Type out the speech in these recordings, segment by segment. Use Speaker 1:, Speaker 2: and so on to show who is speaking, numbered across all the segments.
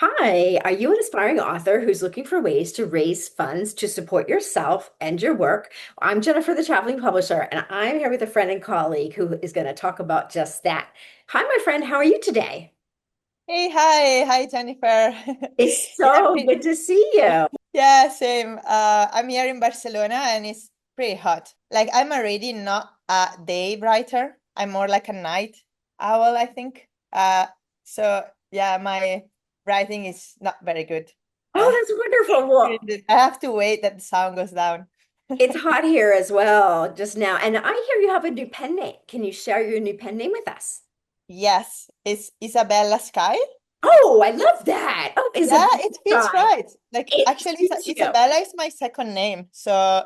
Speaker 1: Hi, are you an aspiring author who's looking for ways to raise funds to support yourself and your work? I'm Jennifer, the traveling publisher, and I'm here with a friend and colleague who is going to talk about just that. Hi, my friend. How are you today?
Speaker 2: Hey, hi, Jennifer.
Speaker 1: It's
Speaker 2: Yeah,
Speaker 1: so good to see you.
Speaker 2: yeah, same. I'm here in Barcelona and it's pretty hot. Like I'm already not a day writer. I'm more like a night owl, I think. So yeah, my writing is not very good. Uh,
Speaker 1: Oh, that's wonderful. Well,
Speaker 2: I have to wait that the sun goes down.
Speaker 1: it's hot here as well just now. And I hear you have a new pen name. Can you share your new pen name with us?
Speaker 2: Yes, it's Isabella Skye.
Speaker 1: Oh, I love that. Oh,
Speaker 2: Yeah,
Speaker 1: Isabella
Speaker 2: it feels
Speaker 1: Skye.
Speaker 2: right. Like
Speaker 1: It
Speaker 2: actually,
Speaker 1: suits you.
Speaker 2: Isabella is my second name, so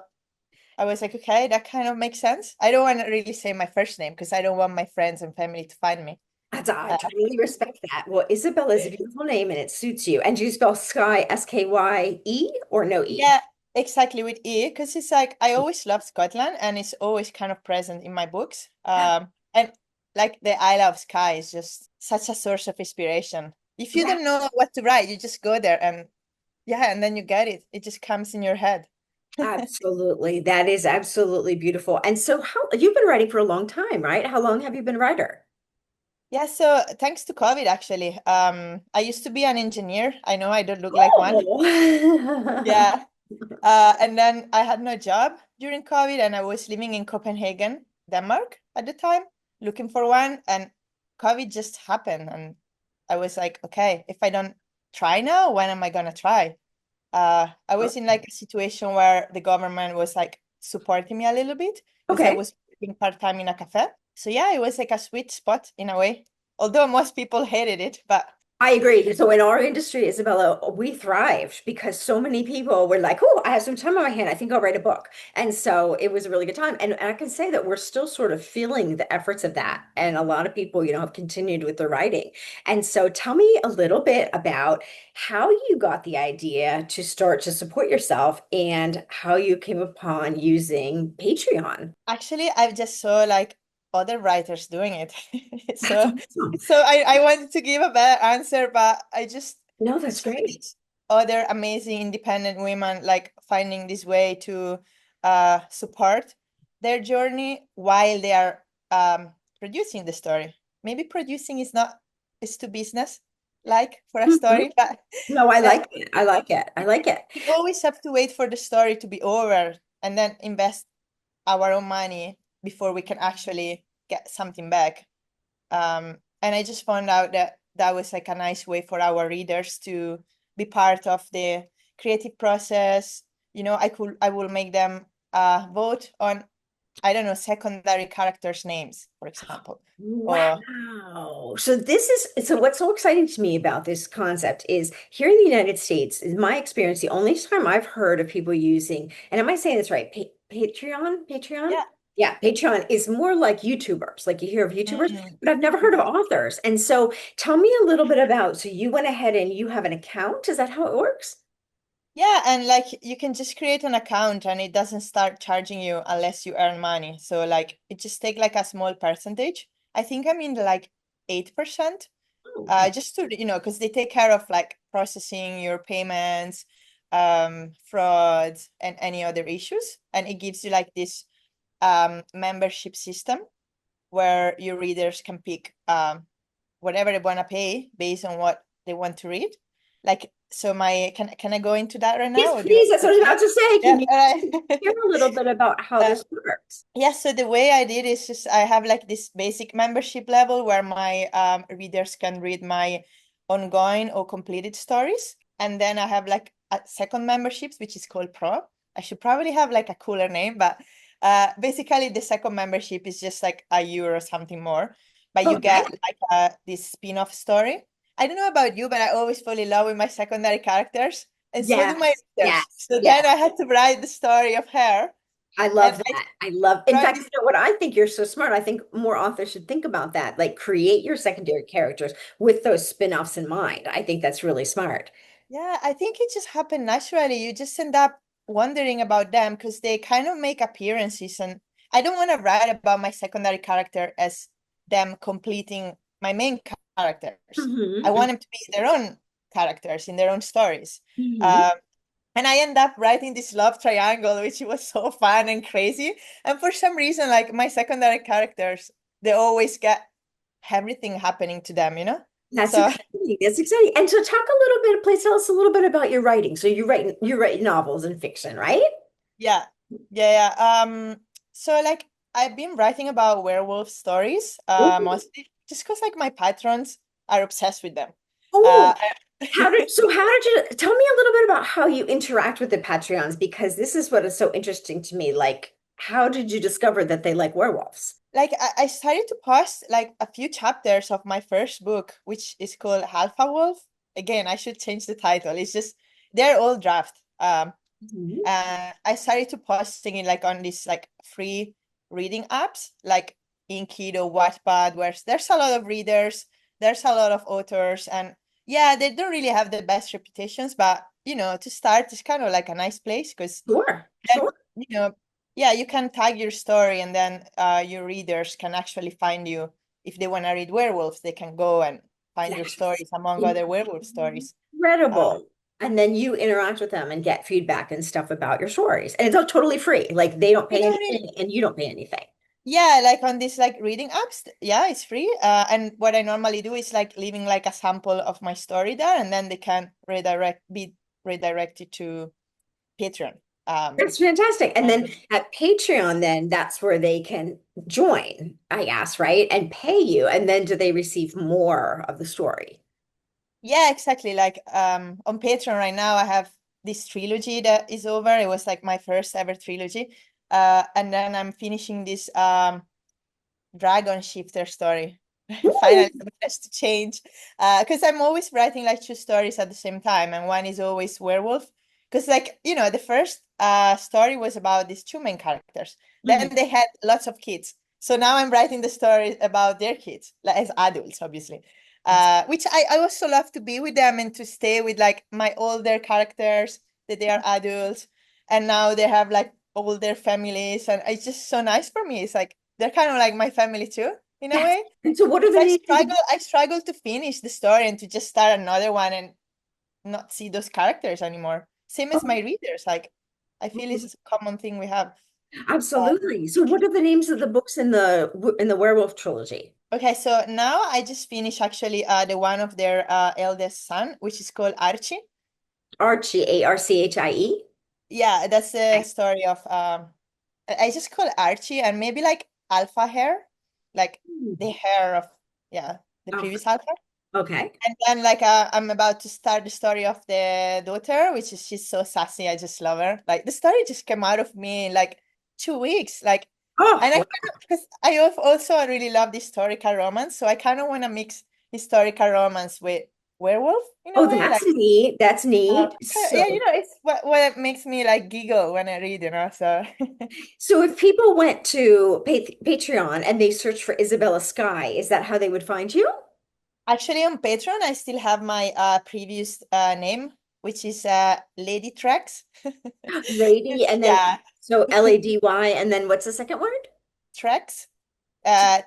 Speaker 2: I was like, okay, that kind of makes sense. I don't want to really say my first name because I don't want my friends and family to find me.
Speaker 1: I
Speaker 2: Uh,
Speaker 1: totally respect that. Well, Isabella is a beautiful name and it suits you. And do you spell Sky Skye or no E?
Speaker 2: yeah, exactly with E, because it's like I always loved Scotland and it's always kind of present in my books. And like the Isle of Skye is just such a source of inspiration. If you
Speaker 1: Yeah,
Speaker 2: don't know what to write, you just go there and yeah, and then you get it. It just comes in your head.
Speaker 1: absolutely. That is absolutely beautiful. And so how you've been writing for a long time, right? How long have you been a writer?
Speaker 2: Yeah, so thanks to COVID, actually. I used to be an engineer. I know I don't look like one.
Speaker 1: Oh.
Speaker 2: Yeah. And then I had no job during COVID, and I was living in Copenhagen, Denmark at the time, looking for one. And COVID just happened. And I was like, okay, if I don't try now, when am I gonna try? I was in like a situation where the government was like supporting me a little bit because I
Speaker 1: Okay.
Speaker 2: was working part-time in a cafe. So yeah, it was like a sweet spot in a way. Although most people hated it, but
Speaker 1: I agree. So in our industry, Isabella, we thrived because so many people were like, "Oh, I have some time on my hand. I think I'll write a book." And so it was a really good time. And I can say that we're still sort of feeling the efforts of that. And a lot of people, have continued with the writing. And so tell me a little bit about how you got the idea to start to support yourself and how you came upon using Patreon.
Speaker 2: actually, I just saw like other writers doing it.
Speaker 1: That's
Speaker 2: So,
Speaker 1: awesome.
Speaker 2: so I wanted to give a better answer, but I just
Speaker 1: No, that's
Speaker 2: saw
Speaker 1: great.
Speaker 2: these other amazing independent women like finding this way to support their journey while they are producing the story. Maybe producing is not is to business like for a
Speaker 1: Mhm.
Speaker 2: story, but
Speaker 1: No, I
Speaker 2: uh,
Speaker 1: like it. I like it. I like it.
Speaker 2: we always have to wait for the story to be over and then invest our own money before we can actually get something back. And I just found out that that was like a nice way for our readers to be part of the creative process. I will make them vote on, I don't know, secondary characters' names, for example. Or
Speaker 1: Wow. So what's so exciting to me about this concept is here in the United States, in my experience, the only time I've heard of people using, and am I saying this right? Patreon? Patreon?
Speaker 2: yeah.
Speaker 1: Yeah, Patreon is more like YouTubers. Like you hear of YouTubers,
Speaker 2: Mhm.
Speaker 1: but I've never heard of authors. And so tell me a little bit about, so you went ahead and you have an account. Is that how it works?
Speaker 2: Yeah, and like you can just create an account and it doesn't start charging you unless you earn money. So like it just take like a small percentage. I think I'm in the like 8%.
Speaker 1: Oh, okay.
Speaker 2: Just to because they take care of like processing your payments, frauds and any other issues. And it gives you like this membership system where your readers can pick whatever they want to pay based on what they want to read. Like, so my can I go into that right
Speaker 1: Yes,
Speaker 2: now, or do you
Speaker 1: please.
Speaker 2: want
Speaker 1: That's
Speaker 2: to
Speaker 1: what I was
Speaker 2: yeah
Speaker 1: about to say.
Speaker 2: yeah
Speaker 1: Can you
Speaker 2: all
Speaker 1: hear
Speaker 2: right.
Speaker 1: a little bit about how
Speaker 2: uh,
Speaker 1: this works?
Speaker 2: yeah, so the way I did is just I have like this basic membership level where my readers can read my ongoing or completed stories, and then I have like a second memberships which is called Pro. I should probably have like a cooler name, but basically the second membership is just like a euro or something more, but you
Speaker 1: Okay.
Speaker 2: get like this spin-off story. I don't know about you, but I always fall in love with my secondary characters, and so do my
Speaker 1: Yes,
Speaker 2: readers.
Speaker 1: yes,
Speaker 2: So then
Speaker 1: yes.
Speaker 2: I had to write the story of her,
Speaker 1: I
Speaker 2: and
Speaker 1: love
Speaker 2: I
Speaker 1: that. I love, in
Speaker 2: wrote
Speaker 1: fact,
Speaker 2: this.
Speaker 1: what I think you're so smart. I think more authors should think about that. Like create your secondary characters with those spin-offs in mind. I think that's really smart.
Speaker 2: Yeah, I think it just happened naturally. You just end up wondering about them because they kind of make appearances, and I don't want to write about my secondary character as them completing my main characters. I
Speaker 1: Hmm.
Speaker 2: want them to be their own characters in their own stories.
Speaker 1: Mhm.
Speaker 2: Um, and I end up writing this love triangle, which was so fun and crazy. And for some reason, like my secondary characters, they always get everything happening to them, you know?
Speaker 1: That's
Speaker 2: So
Speaker 1: exciting. That's exciting. And so talk a little bit, please tell us a little bit about your writing. So you write novels and fiction, right?
Speaker 2: yeah, yeah. So like I've been writing about werewolf stories,
Speaker 1: Ooh.
Speaker 2: mostly just because like my patrons are obsessed with them.
Speaker 1: Oh,
Speaker 2: Uh,
Speaker 1: how did you tell me a little bit about how you interact with the Patreons? Because this is what is so interesting to me. Like, how did you discover that they like werewolves?
Speaker 2: like I started to post like a few chapters of my first book, which is called Alpha Wolf. Again, I should change the title. It's just they're all draft.
Speaker 1: Mhm.
Speaker 2: I started to posting it like on these like free reading apps like Inkido, Wattpad, where there's a lot of readers, there's a lot of authors, and yeah, they don't really have the best reputations, but you know, to start, it's kind of like a nice place because
Speaker 1: Sure,
Speaker 2: then,
Speaker 1: sure.
Speaker 2: you know, yeah, you can tag your story and then your readers can actually find you. If they want to read werewolves, they can go and find your
Speaker 1: Yes.
Speaker 2: stories among other werewolf stories. Uh,
Speaker 1: Incredible. And then you interact with them and get feedback and stuff about your stories. And it's all totally free. Like they don't
Speaker 2: you
Speaker 1: pay
Speaker 2: don't really,
Speaker 1: anything and you don't pay anything.
Speaker 2: yeah, like on these like reading apps, yeah, it's free. And what I normally do is like leaving like a sample of my story there, and then they can be redirected to Patreon. Um,
Speaker 1: That's fantastic. And then at Patreon, then that's where they can join, I guess, right? And pay you. And then do they receive more of the story?
Speaker 2: Yeah, exactly. Like on Patreon right now, I have this trilogy that is over. It was like my first ever trilogy. And then I'm finishing this Dragon Shifter story.
Speaker 1: Ooh,
Speaker 2: Finally managed to change. Because I'm always writing like two stories at the same time, and one is always werewolf. Because like, you know, the first story was about these two main characters.
Speaker 1: mhm.
Speaker 2: Then they had lots of kids. So now I'm writing the story about their kids, like as adults, obviously. Which I also love to be with them and to stay with like my older characters that they are adults and now they have like all their families and it's just so nice for me. It's like they're kind of like my family too, in a
Speaker 1: Yes.
Speaker 2: way.
Speaker 1: And so what are
Speaker 2: Because
Speaker 1: the names of the
Speaker 2: I struggle to finish the story and to just start another one and not see those characters anymore. Same as my readers. Like I feel
Speaker 1: books?
Speaker 2: it's a common thing we have. Uh,
Speaker 1: Absolutely. So what are the names of the books in the werewolf trilogy?
Speaker 2: okay, so now I just finished actually the one of their eldest son, which is called Archie.
Speaker 1: Archie, Archie.
Speaker 2: Yeah, that's the
Speaker 1: Okay.
Speaker 2: story of I just call it Archie and maybe like alpha hair, like the hair of yeah, the
Speaker 1: Oh,
Speaker 2: previous alpha.
Speaker 1: okay.
Speaker 2: And then like I'm about to start the story of the daughter, which is she's so sassy. I just love her. Like the story just came out of me in like 2 weeks. Like
Speaker 1: Oh,
Speaker 2: and I
Speaker 1: wow.
Speaker 2: kind of because also really love the historical romance, so I kind of want to mix historical romance with werewolf in a
Speaker 1: Oh,
Speaker 2: way.
Speaker 1: that's
Speaker 2: Like
Speaker 1: neat. That's neat.
Speaker 2: yeah, you
Speaker 1: So,
Speaker 2: know, it's what makes me like giggle when I read, you know. So
Speaker 1: so if people went to Patreon and they searched for Isabella Skye, is that how they would find you?
Speaker 2: actually on Patreon, I still have my previous name, which is Lady Trex.
Speaker 1: Lady, and then
Speaker 2: Yeah,
Speaker 1: so Lady, and then what's the second word?
Speaker 2: Trex, Trex.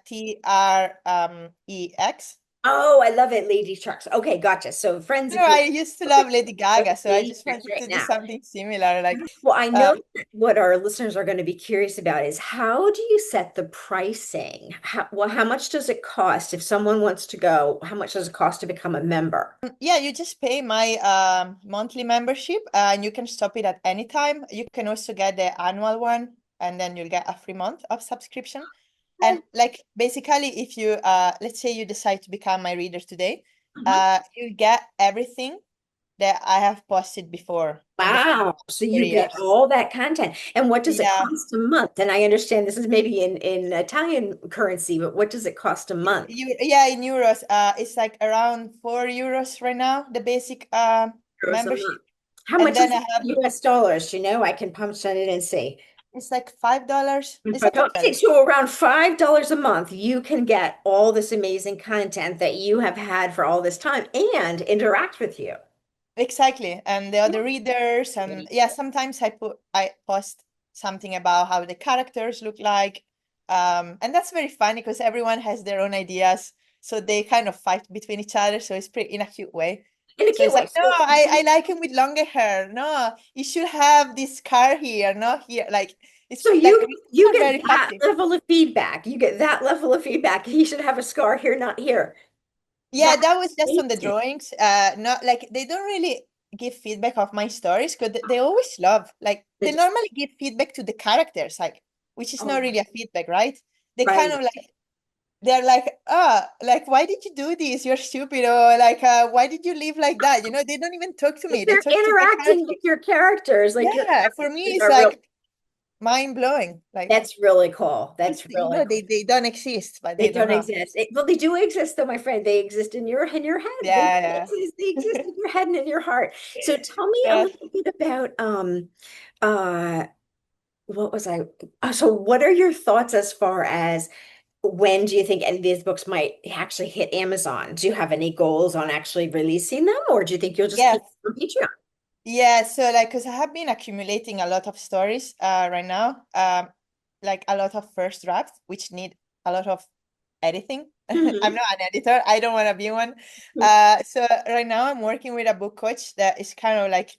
Speaker 1: Oh, I love it, Lady Sharks. Okay, gotcha. So, friends,
Speaker 2: You know,
Speaker 1: if you're
Speaker 2: I used to love Lady
Speaker 1: look
Speaker 2: Gaga,
Speaker 1: at
Speaker 2: so I
Speaker 1: Lady
Speaker 2: just
Speaker 1: Sharks
Speaker 2: wanted
Speaker 1: right
Speaker 2: to do
Speaker 1: now.
Speaker 2: something similar. Like,
Speaker 1: Well, I
Speaker 2: uh,
Speaker 1: know that what our listeners are going to be curious about is how do you set the pricing? How much does it cost if someone wants to go? How much does it cost to become a member?
Speaker 2: yeah, you just pay my monthly membership, and you can stop it at any time. You can also get the annual one, and then you'll get a free month of subscription. And
Speaker 1: Oh,
Speaker 2: like basically, if you let's say you decide to become my reader today,
Speaker 1: uh-huh.
Speaker 2: you get everything that I have posted before in the
Speaker 1: Wow. So
Speaker 2: four
Speaker 1: you get
Speaker 2: years.
Speaker 1: all that content. And what does it
Speaker 2: Yeah,
Speaker 1: cost a month? And I understand this is maybe in Italian currency, but what does it cost a month?
Speaker 2: yeah, in euros, it's like around €4 right now, the basic
Speaker 1: Euros a
Speaker 2: membership.
Speaker 1: month. How
Speaker 2: And
Speaker 1: much is
Speaker 2: then
Speaker 1: it
Speaker 2: I have
Speaker 1: in US dollars? You know, I can punch on it and see.
Speaker 2: it's like $5. It's a
Speaker 1: Okay,
Speaker 2: token.
Speaker 1: so around $5 a month, you can get all this amazing content that you have had for all this time and interact with you.
Speaker 2: Exactly. And the other readers and yeah, sometimes I post something about how the characters look like. And that's very funny because everyone has their own ideas. So they kind of fight between each other. So it's pretty in a cute way.
Speaker 1: In a
Speaker 2: So
Speaker 1: cute
Speaker 2: it's
Speaker 1: way.
Speaker 2: like, no,
Speaker 1: So
Speaker 2: I like him with longer hair. No, you should have this scar here, not here. Like it's
Speaker 1: so
Speaker 2: like
Speaker 1: you
Speaker 2: readers are
Speaker 1: get
Speaker 2: very
Speaker 1: that
Speaker 2: passive.
Speaker 1: level of feedback. You get that level of feedback. He should have a scar here, not here.
Speaker 2: Yeah,
Speaker 1: That's
Speaker 2: that was just on the
Speaker 1: amazing.
Speaker 2: drawings. Not like they don't really give feedback of my stories because they always love like they
Speaker 1: It's-
Speaker 2: normally give feedback to the characters, like which is not
Speaker 1: oh,
Speaker 2: really a feedback, right? They kind
Speaker 1: right.
Speaker 2: of like they're like, like why did you do this? You're stupid, or like why did you live like that? You know, they don't even talk to
Speaker 1: Like
Speaker 2: me. They
Speaker 1: they're
Speaker 2: talk to the
Speaker 1: interacting with
Speaker 2: characters.
Speaker 1: your characters, like your
Speaker 2: Yeah, for me
Speaker 1: characters
Speaker 2: it's
Speaker 1: are real.
Speaker 2: like mind blowing. Like
Speaker 1: That's really cool.
Speaker 2: it's,
Speaker 1: That's
Speaker 2: you
Speaker 1: really
Speaker 2: know,
Speaker 1: cool.
Speaker 2: they don't exist, but
Speaker 1: They
Speaker 2: they don't
Speaker 1: don't
Speaker 2: know.
Speaker 1: exist. Well, they do exist, though, my friend. They exist in your head. They do
Speaker 2: Yeah,
Speaker 1: exist. They exist
Speaker 2: yeah.
Speaker 1: in your head and in your heart. So tell me a
Speaker 2: Yeah.
Speaker 1: little bit about uh what was I so what are your thoughts as far as when do you think any of these books might actually hit Amazon? Do you have any goals on actually releasing them, or do you think you'll just
Speaker 2: Yeah.
Speaker 1: keep them on Patreon?
Speaker 2: Yeah, so like, because I have been accumulating a lot of stories right now, like a lot of first drafts, which need a lot of editing. I'm
Speaker 1: Mhm.
Speaker 2: not an editor. I don't want to be one. So right now I'm working with a book coach that is kind of like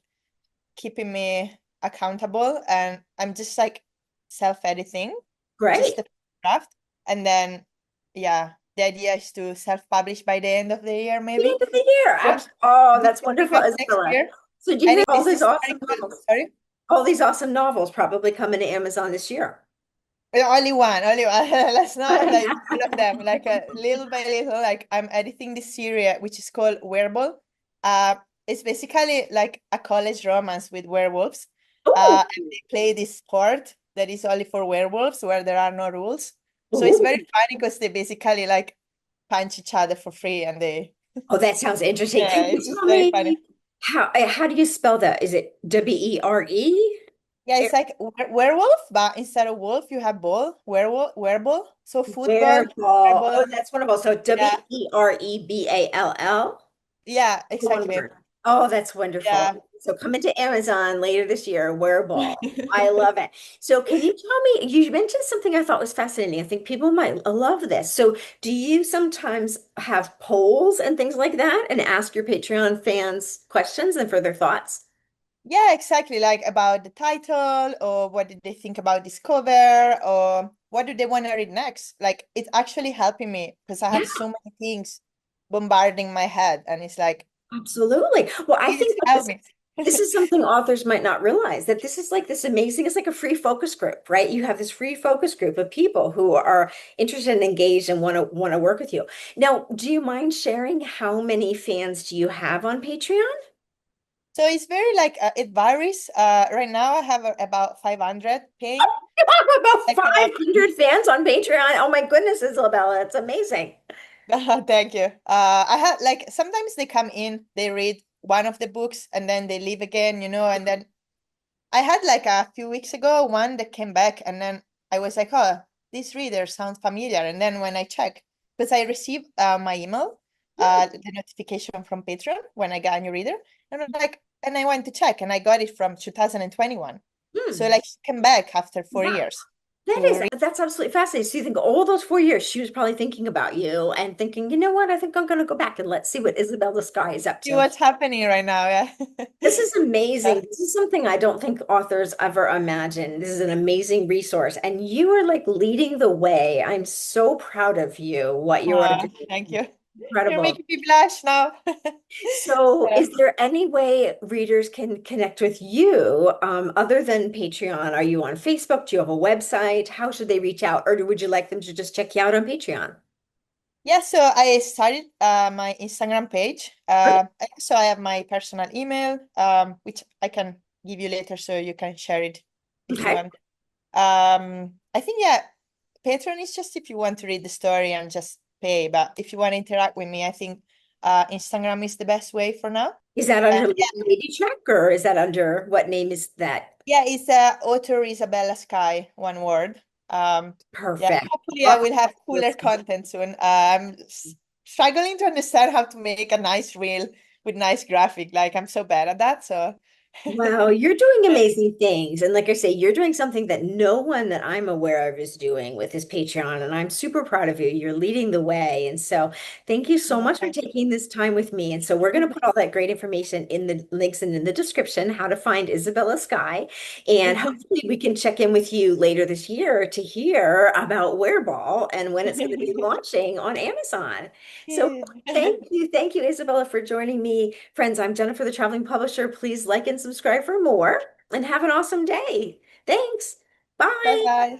Speaker 2: keeping me accountable, and I'm just like self-editing, just
Speaker 1: Great.
Speaker 2: the draft, and then yeah, the idea is to self-publish by the end of the year,
Speaker 1: The
Speaker 2: maybe.
Speaker 1: end of the year.
Speaker 2: So
Speaker 1: Oh, that's
Speaker 2: beginning
Speaker 1: wonderful,
Speaker 2: of next
Speaker 1: Isabella.
Speaker 2: year,
Speaker 1: So do you
Speaker 2: and
Speaker 1: have
Speaker 2: it
Speaker 1: all
Speaker 2: is a
Speaker 1: these
Speaker 2: story
Speaker 1: awesome
Speaker 2: called,
Speaker 1: novels?
Speaker 2: sorry.
Speaker 1: All these awesome novels probably coming to Amazon this year.
Speaker 2: Only one, only one. Let's not like all of them. Like little by little, like I'm editing this series which is called Wearable. Uh, it's basically like a college romance with werewolves.
Speaker 1: Oh,
Speaker 2: And they play this sport that is only for werewolves where there are no rules. So it's very
Speaker 1: ooh.
Speaker 2: funny because they basically like punch each other for free, and they
Speaker 1: Oh, that sounds interesting.
Speaker 2: yeah,
Speaker 1: Can you
Speaker 2: it's just
Speaker 1: tell
Speaker 2: very funny.
Speaker 1: me how do you spell that? Is it WERE?
Speaker 2: Yeah, it's like werewolf, but instead of wolf, you have ball, werewolf, wereball. So football,
Speaker 1: Wereball. Oh,
Speaker 2: wereball.
Speaker 1: that's wonderful. So
Speaker 2: Yeah,
Speaker 1: WEREBALL.
Speaker 2: yeah,
Speaker 1: One
Speaker 2: exactly.
Speaker 1: word. Oh, that's wonderful.
Speaker 2: Yeah.
Speaker 1: So coming to Amazon later this year, Wearable. I love it. So can you tell me, you mentioned something I thought was fascinating. I think people might love this. So do you sometimes have polls and things like that and ask your Patreon fans questions and further thoughts?
Speaker 2: Yeah, exactly. Like about the title, or what did they think about this cover, or what do they want to read next? Like it's actually helping me because I
Speaker 1: Yeah,
Speaker 2: have so many things bombarding my head, and it's like,
Speaker 1: absolutely. Well, I
Speaker 2: please
Speaker 1: think that
Speaker 2: help me.
Speaker 1: this is something authors might not realize that this is like this amazing, it's like a free focus group, right? You have this free focus group of people who are interested and engaged and want to work with you. Now, do you mind sharing how many fans do you have on Patreon?
Speaker 2: So it's very like it varies. Right now I have about 500 paying.
Speaker 1: You have about
Speaker 2: Like
Speaker 1: 500 fans on Patreon. Oh my goodness, Isabella, it's amazing.
Speaker 2: thank you. I have like sometimes they come in, they read one of the books, and then they leave again, you know, and then I had like a few weeks ago one that came back, and then I was like, oh, this reader sounds familiar. And then when I check, because I received my email,
Speaker 1: Hmm,
Speaker 2: the notification from Patreon when I got a new reader, and I'm like, and I went to check, and I got it from 2021. So
Speaker 1: hmm.
Speaker 2: like she came back after 4 years
Speaker 1: Wow. That
Speaker 2: to
Speaker 1: is,
Speaker 2: read.
Speaker 1: that's absolutely fascinating. So you think all those 4 years, she was probably thinking about you and thinking, you know what? I think I'm going to go back and let's see what Isabella Skye is up
Speaker 2: See
Speaker 1: to.
Speaker 2: what's happening right now. Yeah.
Speaker 1: This is
Speaker 2: Yeah.
Speaker 1: amazing. This is something I don't think authors ever imagine. This is an amazing resource, and you are like leading the way. I'm so proud of you, what you are
Speaker 2: Thank
Speaker 1: doing.
Speaker 2: you. You're
Speaker 1: Incredible.
Speaker 2: making me blush now.
Speaker 1: So,
Speaker 2: Yeah.
Speaker 1: is there any way readers can connect with you other than Patreon? Are you on Facebook? Do you have a website? How should they reach out? Or would you like them to just check you out on Patreon?
Speaker 2: Yeah, so I started my Instagram page.
Speaker 1: Great.
Speaker 2: So I have my personal email, which I can give you later so you can share it if you
Speaker 1: Okay.
Speaker 2: want. I think, yeah, Patreon is just if you want to read the story and just pay. But if you want to interact with me, I think Instagram is the best way for now.
Speaker 1: Is that
Speaker 2: And
Speaker 1: under Lady Check or is that under what name is that?
Speaker 2: yeah, it's author Isabella Skye, one word. Yeah,
Speaker 1: Perfect.
Speaker 2: hopefully I
Speaker 1: Oh,
Speaker 2: will have cooler content soon. Struggling to understand how to make a nice reel with nice graphic. Like I'm so bad at that. So
Speaker 1: Wow, you're doing amazing things. And like I say, you're doing something that no one that I'm aware of is doing with his Patreon. And I'm super proud of you. You're leading the way. And so thank you so
Speaker 2: No,
Speaker 1: much for
Speaker 2: thank
Speaker 1: taking this time with me. And so we're going to put all that great information in the links and in the description, how to find Isabella Skye. And hopefully we can check in with you later this year to hear about Wearball and when it's going to be launching on Amazon. So
Speaker 2: you.
Speaker 1: thank you. Thank you, Isabella, for joining me. Friends, I'm Jennifer, the traveling publisher. Please like and subscribe for more and have an awesome day. Thanks.
Speaker 2: Bye
Speaker 1: Bye.
Speaker 2: bye.